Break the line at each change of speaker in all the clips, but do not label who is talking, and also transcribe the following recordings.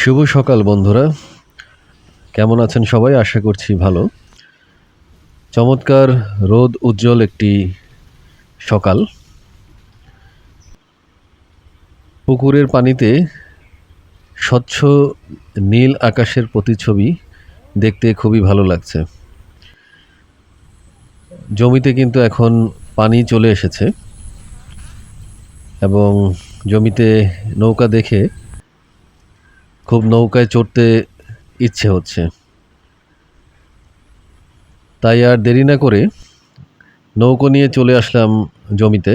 শুভ সকাল বন্ধুরা, কেমন আছেন সবাই? আশা করছি ভালো। চমৎকার রোদ উজ্জ্বল একটি সকাল। পুকুরের পানিতে স্বচ্ছ নীল আকাশের প্রতিচ্ছবি দেখতে খুবই ভালো লাগছে। জমিতে কিন্তু এখন পানি চলে এসেছে এবং জমিতে নৌকা দেখে খুব নৌকায় চড়তে ইচ্ছে হচ্ছে। তাই আর দেরি না করে নৌকো নিয়ে চলে আসলাম জমিতে।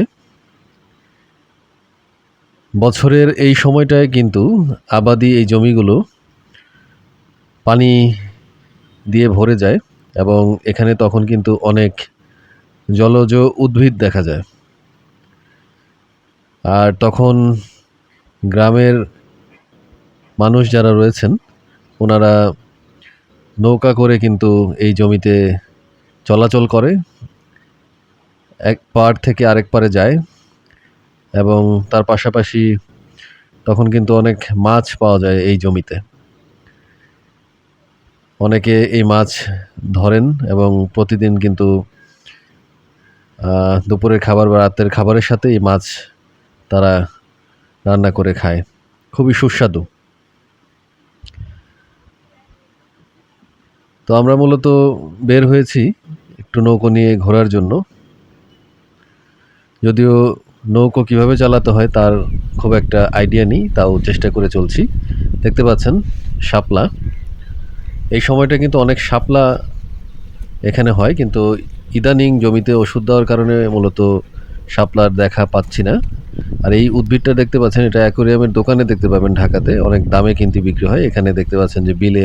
বছরের এই সময়টায় কিন্তু আবাদি এই জমিগুলো পানি দিয়ে ভরে যায় এবং এখানে তখন কিন্তু অনেক জলজ উদ্ভিদ দেখা যায়। আর তখন গ্রামের মানুষ যারা রয়েছেন ওনারা নৌকা করে কিন্তু এই জমিতে চলাচল করে, এক পাড় থেকে আরেক পাড়ে যায় এবং তার পাশাপাশি তখন কিন্তু অনেক মাছ পাওয়া যায় এই জমিতে। অনেকে এই মাছ ধরেন এবং প্রতিদিন কিন্তু দুপুরের খাবার বা রাতের খাবারের সাথে এই মাছ তারা রান্না করে খায়, খুবই সুস্বাদু। তো আমরা মূলত বের হয়েছি একটু নৌকো নিয়ে ঘোরার জন্য। যদিও নৌকো কিভাবে চালাতে হয় তার খুব একটা আইডিয়া নেই, তাও চেষ্টা করে চলছি। দেখতে পাচ্ছেন শাপলা, এই সময়টা কিন্তু অনেক শাপলা এখানে হয়, কিন্তু ইদানিং জমিতে ওষুধ দেওয়ার কারণে মূলত শাপলার দেখা পাচ্ছি না। আর এই উদ্ভিদটা দেখতে পাচ্ছেন, এটা অ্যাকোরিয়ামের দোকানে দেখতে পাবেন, ঢাকাতে অনেক দামে কিন্তু বিক্রি হয়। এখানে দেখতে পাচ্ছেন যে বিলে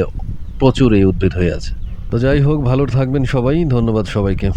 প্রচুর এই উদ্ভিদ হয়ে আছে। তো যাই হোক, ভালো থাকবেন সবাই, ধন্যবাদ সবাইকে।